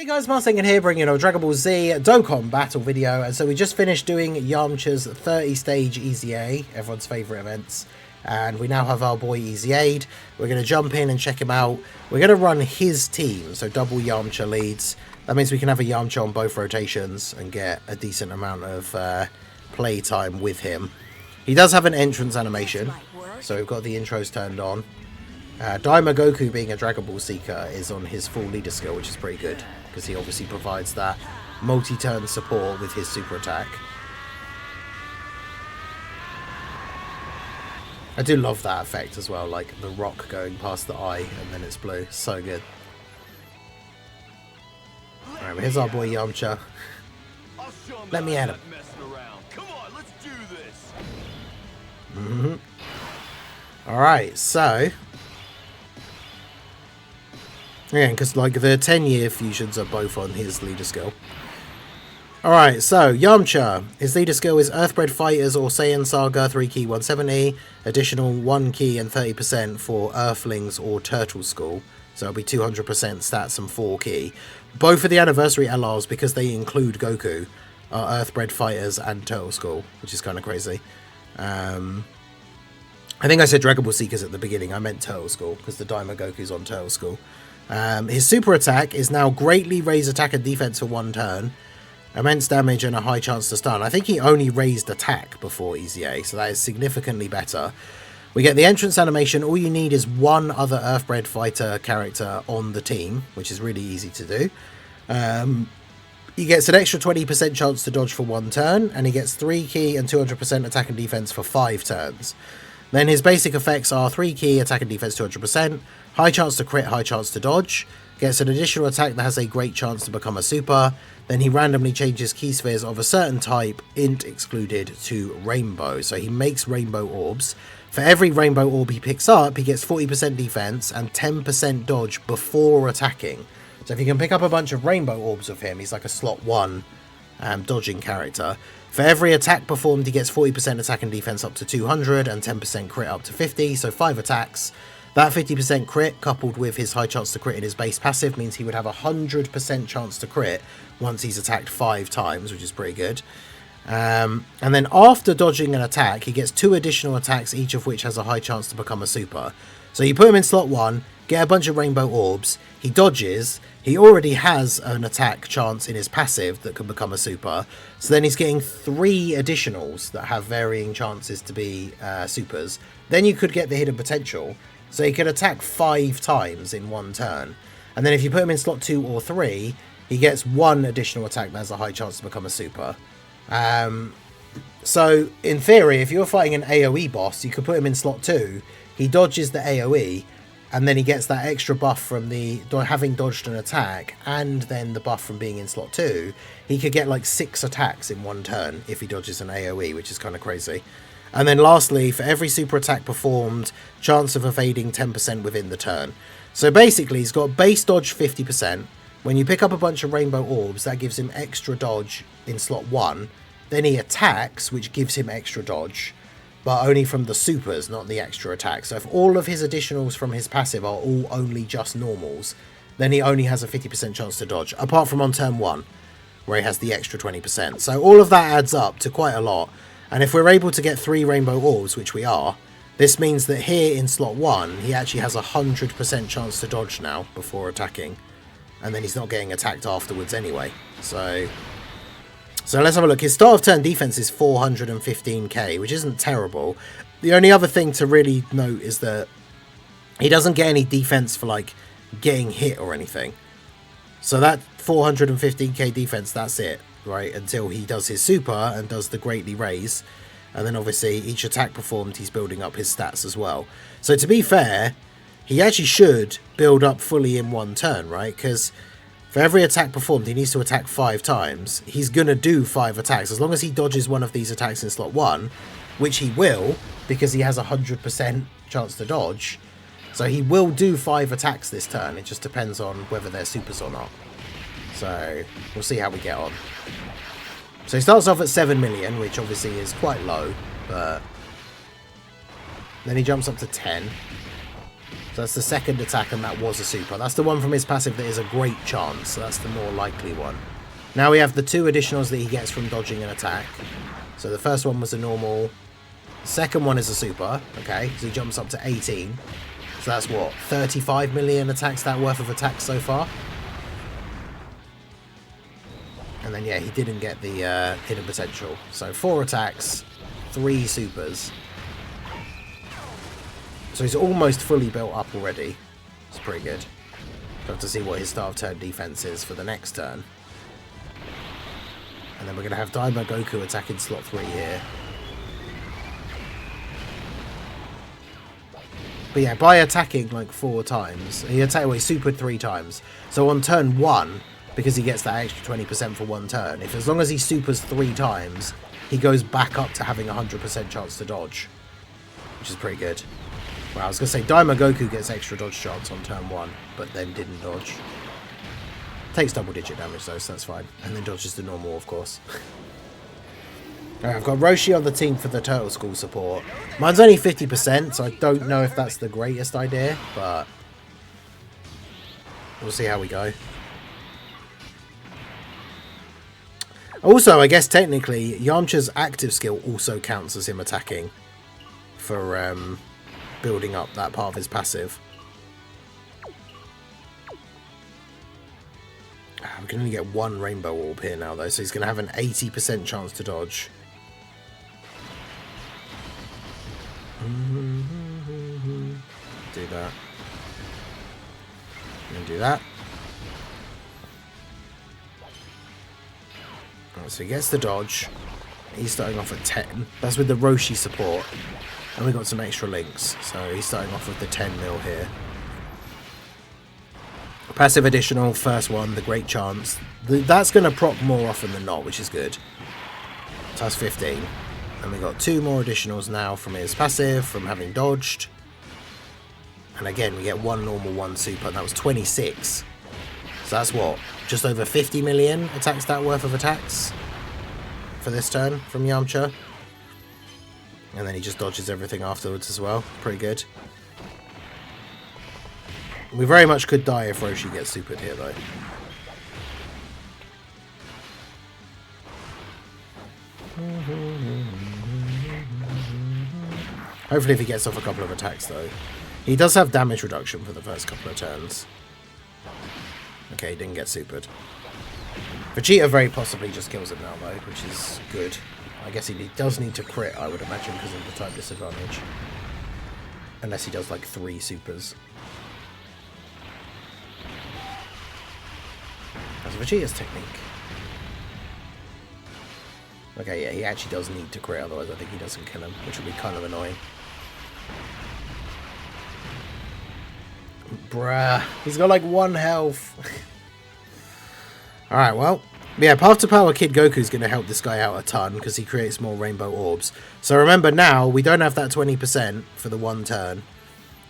Hey guys, Martin here, bringing you a Dragon Ball Z Dokkan battle video. And so we just finished doing Yamcha's 30-stage EZA, everyone's favourite events. And we now have our boy EZA'd. We're going to jump in and check him out. We're going to run his team, so double Yamcha leads. That means we can have a Yamcha on both rotations and get a decent amount of play time with him. He does have an entrance animation, so we've got the intros turned on. Daima Goku, being a Dragon Ball Seeker, is on his full leader skill, which is pretty good, because he obviously provides that multi-turn support with his super attack. I do love that effect as well, like the rock going past the eye and then it's blue. So good. Alright, well, here's our boy Yamcha. Let me at him. Come on, let's do this. Alright, so again, because like the 10-year fusions are both on his leader skill. Alright, so Yamcha, his leader skill is Earthbred Fighters or Saiyan Saga, 3 key 170, additional 1 key and 30% for Earthlings or Turtle School, so it'll be 200% stats and 4 key. Both of the anniversary LRs, because they include Goku, are Earthbred Fighters and Turtle School, which is kind of crazy. I think I said Dragon Ball Seekers at the beginning, I meant Turtle School, because the Daima Goku's on Turtle School. His super attack is now greatly raise attack and defense for 1 turn, immense damage and a high chance to stun. I think he only raised attack before EZA, so that is significantly better. We get the entrance animation. All you need is one other Earthbred fighter character on the team, which is really easy to do. He gets an extra 20% chance to dodge for 1 turn, and he gets 3 key and 200% attack and defense for 5 turns. Then his basic effects are 3 key, attack and defense 200%, high chance to crit, high chance to dodge, gets an additional attack that has a great chance to become a super, then he randomly changes key spheres of a certain type, int excluded, to rainbow. So he makes rainbow orbs. For every rainbow orb he picks up, he gets 40% defense and 10% dodge before attacking. So if you can pick up a bunch of rainbow orbs of him, he's like a slot 1 dodging character. For every attack performed, he gets 40% attack and defense up to 200 and 10% crit up to 50, so 5 attacks. That 50% crit, coupled with his high chance to crit in his base passive, means he would have a 100% chance to crit once he's attacked 5 times, which is pretty good. And then after dodging an attack, he gets 2 additional attacks, each of which has a high chance to become a super. So you put him in slot 1, get a bunch of rainbow orbs, he dodges, he already has an attack chance in his passive that can become a super, so then he's getting 3 additionals that have varying chances to be supers. Then you could get the hidden potential, so he could attack 5 times in 1 turn. And then if you put him in slot 2 or 3, he gets 1 additional attack that has a high chance to become a super. So in theory, if you're fighting an AoE boss, you could put him in slot 2, he dodges the AoE, and then he gets that extra buff from the having dodged an attack, and then the buff from being in slot 2. He could get like 6 attacks in 1 turn if he dodges an AoE, which is kind of crazy. And then lastly, for every super attack performed, chance of evading 10% within the turn. So basically, he's got base dodge 50%. When you pick up a bunch of rainbow orbs, that gives him extra dodge in slot 1. Then he attacks, which gives him extra dodge, but only from the supers, not the extra attack. So if all of his additionals from his passive are all only just normals, then he only has a 50% chance to dodge, apart from on turn 1, where he has the extra 20%. So all of that adds up to quite a lot. And if we're able to get 3 rainbow orbs, which we are, this means that here in slot 1, he actually has a 100% chance to dodge now before attacking. And then he's not getting attacked afterwards anyway. So let's have a look. His start of turn defense is 415k, which isn't terrible. The only other thing to really note is that he doesn't get any defense for like getting hit or anything. So that 415k defense, that's it. Right, until he does his super and does the greatly raise, and then obviously each attack performed he's building up his stats as well. So to be fair, he actually should build up fully in 1 turn, right? Because for every attack performed he needs to attack 5 times. He's gonna do 5 attacks as long as he dodges one of these attacks in slot 1, which he will, because he has a 100% chance to dodge. So he will do 5 attacks this turn. It just depends on whether they're supers or not. So we'll see how we get on. So he starts off at 7 million, which obviously is quite low, but then he jumps up to 10. So that's the second attack, and that was a super. That's the one from his passive that is a great chance, so that's the more likely one. Now we have the 2 additionals that he gets from dodging an attack. So the first one was a normal. The second one is a super. Okay, so he jumps up to 18. So that's what? 35 million attacks, that worth of attacks so far. And then, yeah, he didn't get the hidden potential. So 4 attacks, 3 supers. So he's almost fully built up already. It's pretty good. We'll have to see what his start of turn defense is for the next turn. And then we're going to have Daima Goku attacking slot 3 here. But yeah, by attacking like 4 times, he supered 3 times. So on turn 1, because he gets that extra 20% for 1 turn, as long as he supers 3 times, he goes back up to having a 100% chance to dodge, which is pretty good. Well, I was going to say Daima Goku gets extra dodge chance on turn 1, but then didn't dodge. Takes double-digit damage though, so that's fine. And then dodges the normal, of course. Alright, I've got Roshi on the team for the Turtle School support. Mine's only 50%, so I don't know if that's the greatest idea, but we'll see how we go. Also, I guess technically, Yamcha's active skill also counts as him attacking for building up that part of his passive. We can only get 1 rainbow orb here now, though, so he's going to have an 80% chance to dodge. Do that. And do that. Right, so he gets the dodge. He's starting off at 10. That's with the Roshi support. And we got some extra links, so he's starting off with the 10 mil here. Passive additional, first one, the great chance. That's going to proc more often than not, which is good. So that's 15. And we got 2 more additionals now from his passive, from having dodged. And again, we get 1 normal, 1 super, and that was 26. So that's what? Just over 50 million attack stat worth of attacks for this turn from Yamcha. And then he just dodges everything afterwards as well. Pretty good. We very much could die if Roshi gets supered here, though. Hopefully if he gets off a couple of attacks, though. He does have damage reduction for the first couple of turns. Okay, he didn't get supered. Vegeta very possibly just kills him now, though, which is good. I guess he does need to crit, I would imagine, because of the type disadvantage. Unless he does, like, 3 supers. That's Vegeta's technique. Okay, yeah, he actually does need to crit, otherwise I think he doesn't kill him, which would be kind of annoying. Bruh, he's got like 1 health. Alright, well, yeah, Path to Power Kid Goku's going to help this guy out a ton, because he creates more rainbow orbs. So remember now, we don't have that 20% for the 1 turn.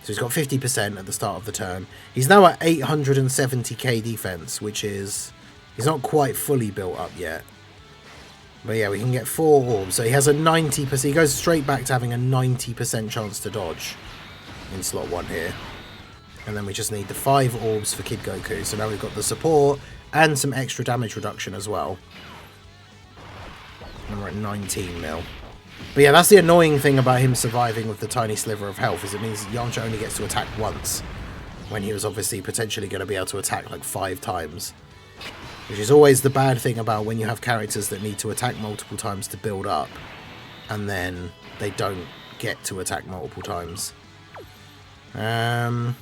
So he's got 50% at the start of the turn. He's now at 870k defense, which is... he's not quite fully built up yet. But yeah, we can get 4 orbs. So he has a 90%... he goes straight back to having a 90% chance to dodge in slot 1 here. And then we just need the 5 orbs for Kid Goku. So now we've got the support and some extra damage reduction as well. And we're at 19 mil. But yeah, that's the annoying thing about him surviving with the tiny sliver of health, is it means Yamcha only gets to attack once, when he was obviously potentially going to be able to attack like 5 times. Which is always the bad thing about when you have characters that need to attack multiple times to build up, and then they don't get to attack multiple times. Yeah,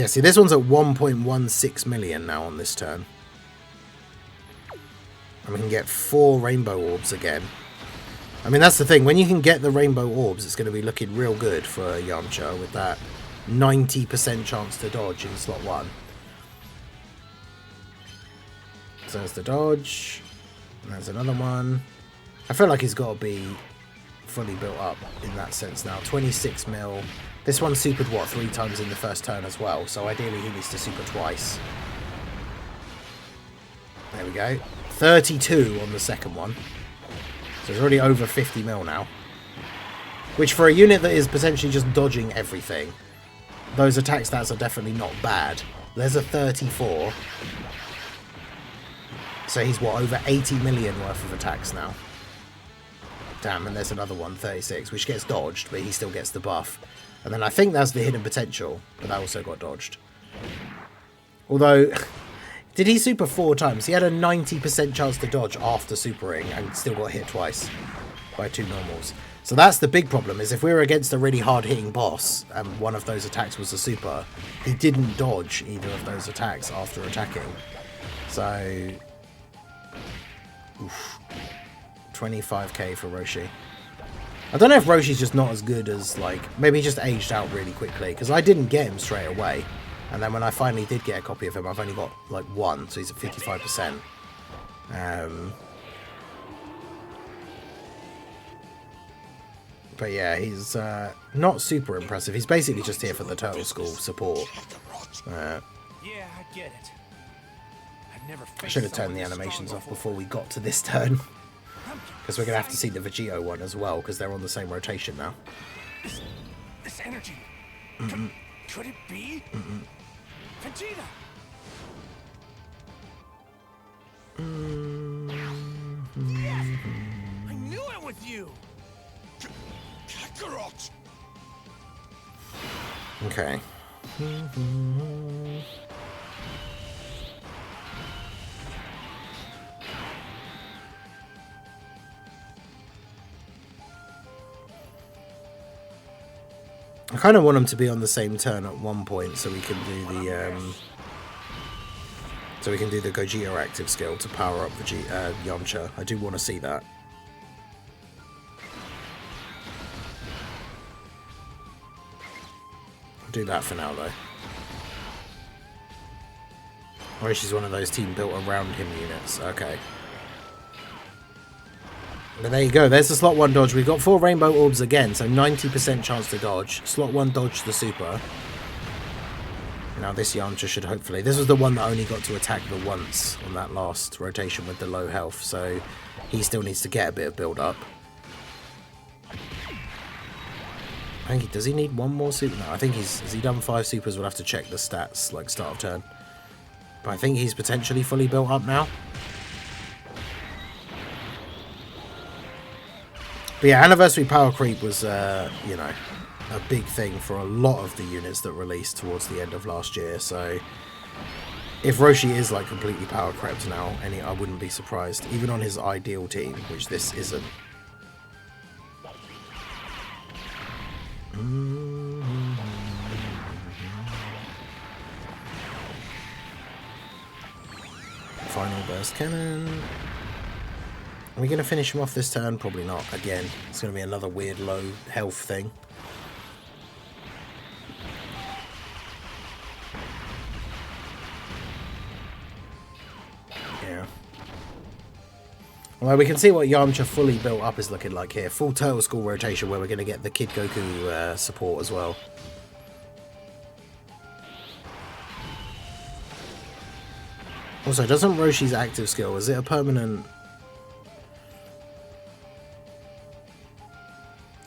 see, this one's at 1.16 million now on this turn. And we can get 4 rainbow orbs again. I mean, that's the thing. When you can get the rainbow orbs, it's going to be looking real good for Yamcha with that 90% chance to dodge in slot 1. So there's the dodge. And there's another one. I feel like he's got to be fully built up in that sense now. 26 mil. This one supered, what, 3 times in the first turn as well. So ideally he needs to super twice. There we go. 32 on the second one. So it's already over 50 mil now. Which for a unit that is potentially just dodging everything, those attack stats are definitely not bad. There's a 34. So he's, what, over 80 million worth of attacks now. Damn, and there's another one, 36, which gets dodged, but he still gets the buff. And then I think that's the hidden potential, but that also got dodged. Although, did he super 4 times? He had a 90% chance to dodge after supering and still got hit twice by 2 normals. So that's the big problem, is if we were against a really hard-hitting boss and one of those attacks was a super, he didn't dodge either of those attacks after attacking. So, oof, 25k for Roshi. I don't know if Roshi's just not as good as, like, maybe he just aged out really quickly, because I didn't get him straight away. And then when I finally did get a copy of him, I've only got, like, 1, so he's at 55%. But yeah, he's not super impressive. He's basically just here for the Turtle School support. Yeah, I get it. I've never I should have turned the animations off before we got to this turn. Because we're going to have to see the Vegito one as well, because they're on the same rotation now. This energy. Could it be? Vegeta? I knew it was you! Kakarot! Okay. I kind of want them to be on the same turn at one point, so we can do the Gogeta active skill to power up Yamcha. I do want to see that. I'll do that for now, though. Or she's one of those team built around him units. Okay. But there you go, there's the slot 1 dodge. We've got 4 rainbow orbs again, so 90% chance to dodge. Slot 1 dodged the super. Now this Yamcha should hopefully... This was the one that only got to attack the once on that last rotation with the low health, so he still needs to get a bit of build up. I think does he need 1 more super? No, I think has he done 5 supers? We'll have to check the stats, like start of turn. But I think he's potentially fully built up now. But yeah, Anniversary Power Creep was, you know, a big thing for a lot of the units that released towards the end of last year. So if Roshi is like completely power crept now, I wouldn't be surprised, even on his ideal team, which this isn't. Final burst cannon. Are we going to finish him off this turn? Probably not. Again, it's going to be another weird low health thing. Yeah. Well, we can see what Yamcha fully built up is looking like here. Full Turtle School rotation where we're going to get the Kid Goku support as well. Also, doesn't Roshi's active skill, is it a permanent...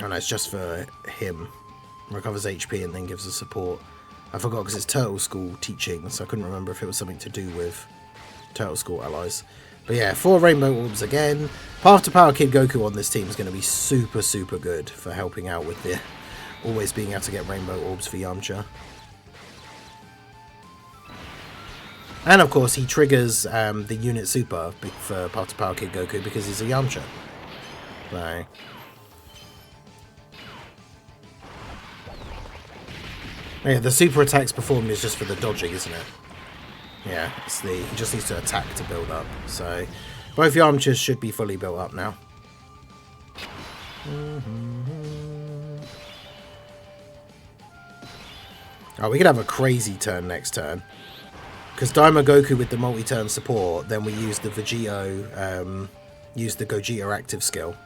Oh no, it's just for him. Recovers HP and then gives us support. I forgot because it's Turtle School teaching, so I couldn't remember if it was something to do with Turtle School allies. But yeah, 4 Rainbow Orbs again. Path to Power Kid Goku on this team is going to be super, super good for helping out with the always being able to get Rainbow Orbs for Yamcha. And of course, he triggers the unit super for Path to Power Kid Goku because he's a Yamcha. Right. Yeah, the super attacks performed is just for the dodging, isn't it? Yeah, it's he just needs to attack to build up. So both Yamchas should be fully built up now. Oh, we could have a crazy turn next turn. Because Daima Goku with the multi-turn support, then we use the Vegito, use the Gogeta active skill.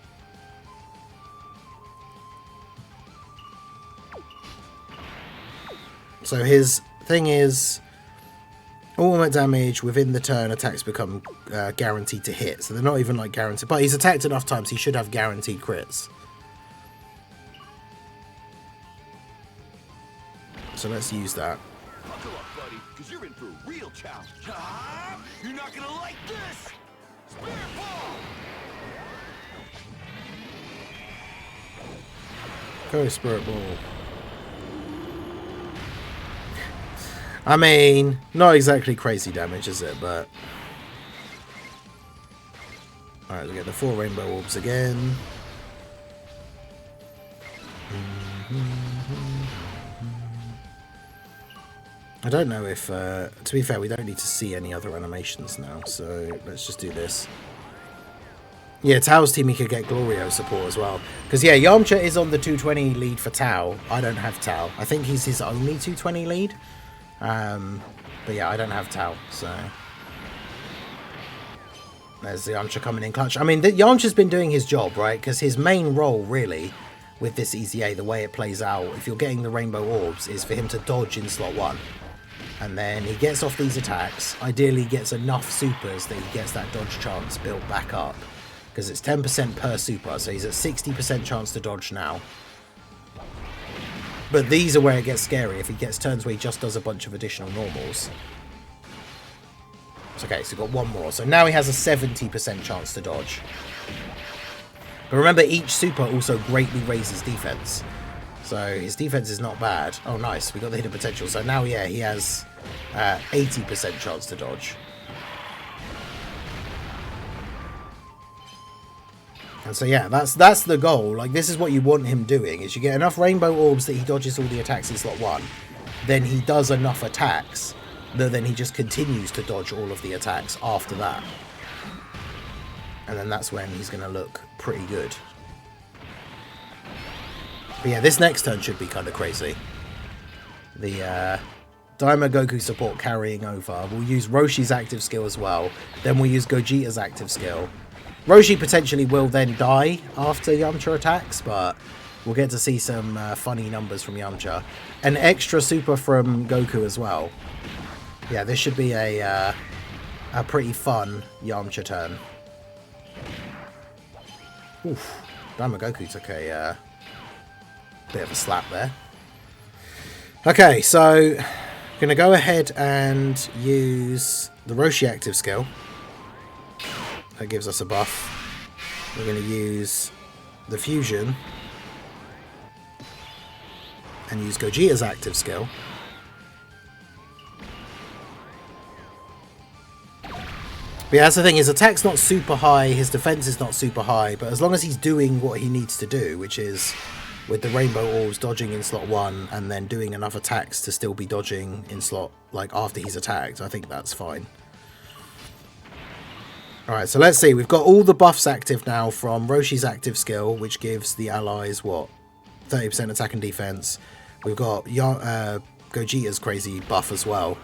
So his thing is, ultimate damage within the turn, attacks become guaranteed to hit. So they're not even like guaranteed, but he's attacked enough times, he should have guaranteed crits. so let's use that. Buckle up, buddy, because you're in for a real challenge. You're not gonna like this! Spirit Ball! Go Spirit Ball. I mean, not exactly crazy damage, is it? But alright, we get the 4 rainbow orbs again. I don't know if, to be fair, we don't need to see any other animations now, so let's just do this. Yeah, Tao's team, he could get Glorio support as well. Because, yeah, Yamcha is on the 220 lead for Tao. I don't have Tao. I think he's his only 220 lead. But, yeah, I don't have Tao, so... There's the Yamcha coming in clutch. I mean, Yamcha's been doing his job, right? Because his main role, really, with this EZA, the way it plays out, if you're getting the rainbow orbs, is for him to dodge in slot 1. And then he gets off these attacks. Ideally, gets enough supers that he gets that dodge chance built back up. Because it's 10% per super, so he's at 60% chance to dodge now. But these are where it gets scary, if he gets turns where he just does a bunch of additional normals. Okay, so we've got one more. So now he has a 70% chance to dodge. But remember, each super also greatly raises defense. So his defense is not bad. Oh, nice. We got the hidden potential. So now, yeah, he has 80% chance to dodge. And so, yeah, that's the goal. Like, this is what you want him doing, is you get enough rainbow orbs that he dodges all the attacks in slot 1. Then he does enough attacks that then he just continues to dodge all of the attacks after that. And then that's when he's going to look pretty good. But yeah, this next turn should be kind of crazy. The Daima Goku support carrying over. We'll use Roshi's active skill as well. Then we'll use Gogeta's active skill. Roshi potentially will then die after Yamcha attacks, but we'll get to see some funny numbers from Yamcha. An extra super from Goku as well. Yeah, this should be a pretty fun Yamcha turn. Oof. Daima Goku took a bit of a slap there. Okay, so I'm going to go ahead and use the Roshi active skill. That gives us a buff. We're going to use the fusion and use Gogeta's active skill. But yeah, that's the thing, his attack's not super high, his defense is not super high, but as long as he's doing what he needs to do, which is with the rainbow orbs dodging in slot 1 and then doing enough attacks to still be dodging in slot, like, after he's attacked, I think that's fine. Alright, so let's see. We've got all the buffs active now from Roshi's active skill, which gives the allies, what, 30% attack and defense. We've got Gogeta's crazy buff as well.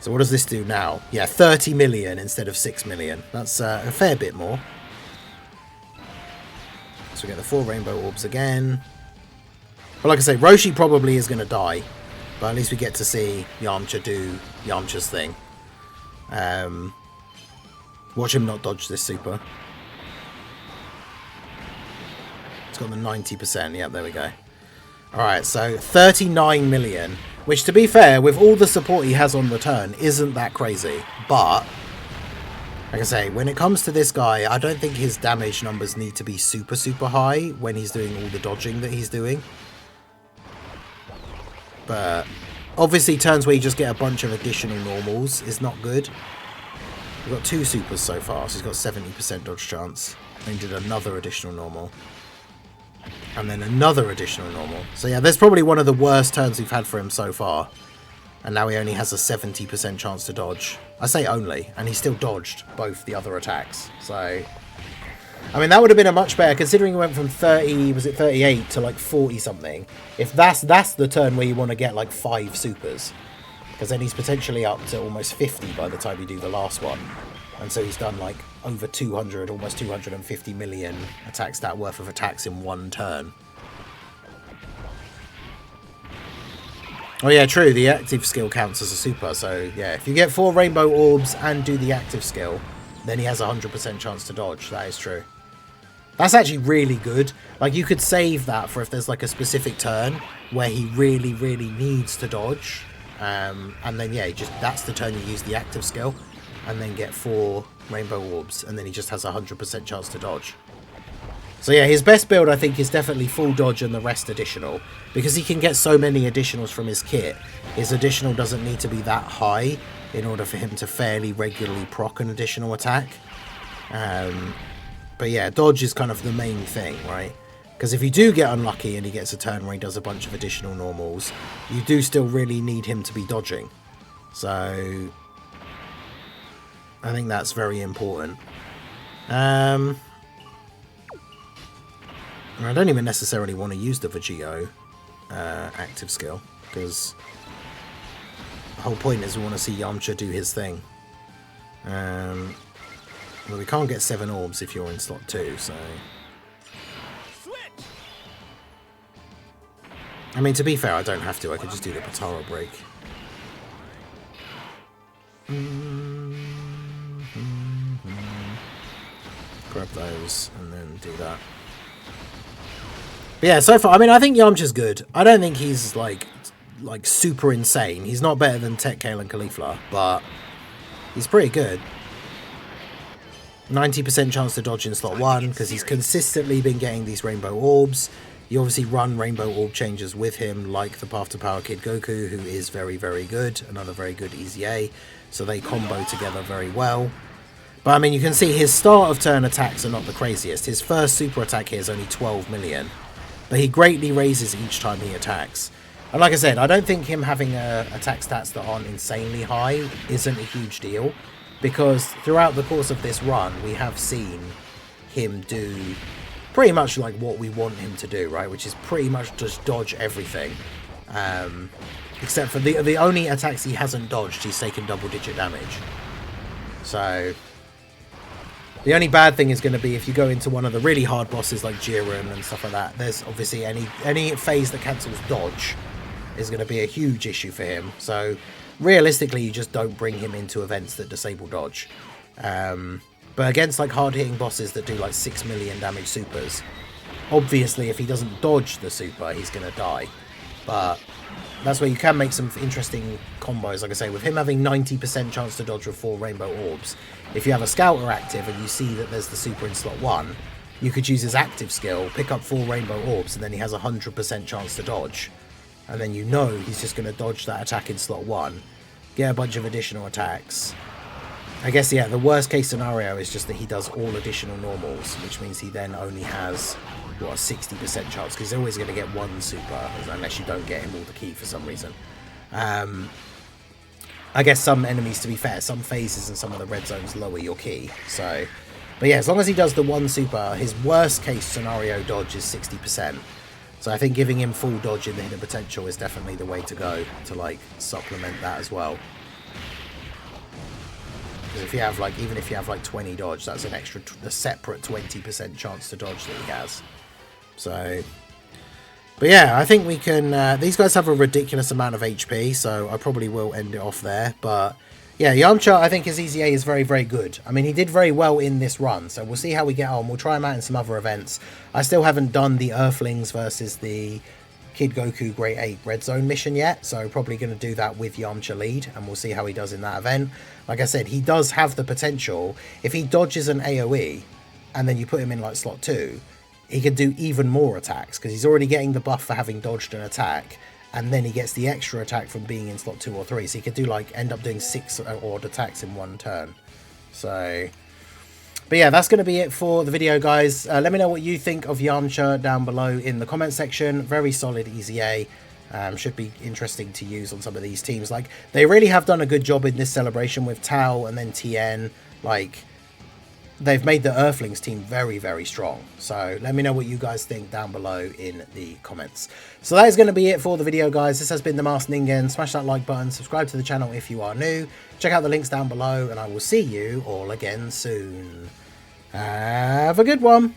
So what does this do now? Yeah, 30 million instead of 6 million. That's a fair bit more. So we get the 4 rainbow orbs again. But like I say, Roshi probably is going to die. But at least we get to see Yamcha do Yamcha's thing. Watch him not dodge this super. It's got the 90%. Yep, there we go. Alright, so 39 million. Which, to be fair, with all the support he has on the turn, isn't that crazy. But, like I say, when it comes to this guy, I don't think his damage numbers need to be super, super high when he's doing all the dodging that he's doing. But, obviously, turns where you just get a bunch of additional normals is not good. We've got 2 supers so far, so he's got 70% dodge chance. Then he did another additional normal. And then another additional normal. So yeah, that's probably one of the worst turns we've had for him so far. And now he only has a 70% chance to dodge. I say only, and he still dodged both the other attacks. So, I mean, that would have been a much better, considering he went from 30, was it 38 to like 40 something. If that's the turn where you want to get like 5 supers. Because then he's potentially up to almost 50 by the time you do the last one. And so he's done like over 200, almost 250 million attack stat worth of attacks in one turn. Oh yeah, true, the active skill counts as a super. So yeah, if you get 4 rainbow orbs and do the active skill, then he has a 100% chance to dodge. That is true. That's actually really good. Like, you could save that for if there's like a specific turn where he really, really needs to dodge. And then, yeah, that's the turn you use the active skill and then get 4 rainbow orbs. And then he just has a 100% chance to dodge. So yeah, his best build, I think, is definitely full dodge and the rest additional. Because he can get so many additionals from his kit. His additional doesn't need to be that high in order for him to fairly regularly proc an additional attack. But yeah, dodge is kind of the main thing, right? Because if you do get unlucky and he gets a turn where he does a bunch of additional normals, you do still really need him to be dodging. So I think that's very important. I don't even necessarily want to use the Vegito active skill, because the whole point is we want to see Yamcha do his thing. Well, we can't get 7 orbs if you're in slot 2, so... I mean, to be fair, I don't have to. I could just do the Potara break. Grab those and then do that. But yeah, so far, I mean, I think Yamcha's good. I don't think he's, like super insane. He's not better than Tech Kale and Caulifla, but he's pretty good. 90% chance to dodge in slot 1, because he's consistently been getting these rainbow orbs. You obviously run rainbow orb changes with him, like the Path to Power Kid Goku, who is very, very good. Another very good EZA. So they combo together very well. But I mean, you can see his start of turn attacks are not the craziest. His first super attack here is only 12 million. But he greatly raises each time he attacks. And like I said, I don't think him having attack stats that aren't insanely high isn't a huge deal. Because throughout the course of this run, we have seen him do pretty much like what we want him to do, right? Which is pretty much just dodge everything. Except for the only attacks he hasn't dodged, he's taken double-digit damage. So the only bad thing is going to be if you go into one of the really hard bosses like Jiren and stuff like that. There's obviously any phase that cancels dodge is going to be a huge issue for him. So realistically, you just don't bring him into events that disable dodge. But against like hard-hitting bosses that do like 6 million damage supers, obviously if he doesn't dodge the super, he's going to die. But that's where you can make some interesting combos. Like I say, with him having 90% chance to dodge with 4 rainbow orbs, if you have a scouter active and you see that there's the super in slot 1, you could use his active skill, pick up 4 rainbow orbs, and then he has a 100% chance to dodge. And then you know he's just going to dodge that attack in slot 1, get a bunch of additional attacks. I guess, yeah, the worst case scenario is just that he does all additional normals, which means he then only has, what, a 60% chance, because he's always going to get 1 super, unless you don't get him all the key for some reason. I guess some enemies, to be fair, some phases and some of the red zones lower your key, so... But yeah, as long as he does the 1 super, his worst case scenario dodge is 60%. So I think giving him full dodge in the hidden potential is definitely the way to go, to, like, supplement that as well. Because if you have, like, even if you have, like, 20 dodge, that's an extra, a separate 20% chance to dodge that he has. So... But yeah, I think we can... these guys have a ridiculous amount of HP, so I probably will end it off there. But yeah, Yamcha, I think his EZA is very, very good. I mean, he did very well in this run, so we'll see how we get on. We'll try him out in some other events. I still haven't done the Earthlings versus the Kid Goku Great 8 Red Zone mission yet, so probably going to do that with Yamcha lead, and we'll see how he does in that event. Like I said, he does have the potential. If he dodges an AoE, and then you put him in, like, slot 2... he could do even more attacks, because he's already getting the buff for having dodged an attack, and then he gets the extra attack from being in slot 2 or 3, so he could do, like, end up doing 6 odd attacks in 1 turn. So, but yeah, that's going to be it for the video, guys. Let me know what you think of Yamcha down below in the comment section. Very solid EZA. Should be interesting to use on some of these teams. Like, they really have done a good job in this celebration with Tao and then TN. Like, they've made the Earthlings team very, very strong. So let me know what you guys think down below in the comments. So that is going to be it for the video, guys. This has been The Masked Ningen. Smash that like button, subscribe to the channel if you are new. Check out the links down below, and I will see you all again soon. Have a good one.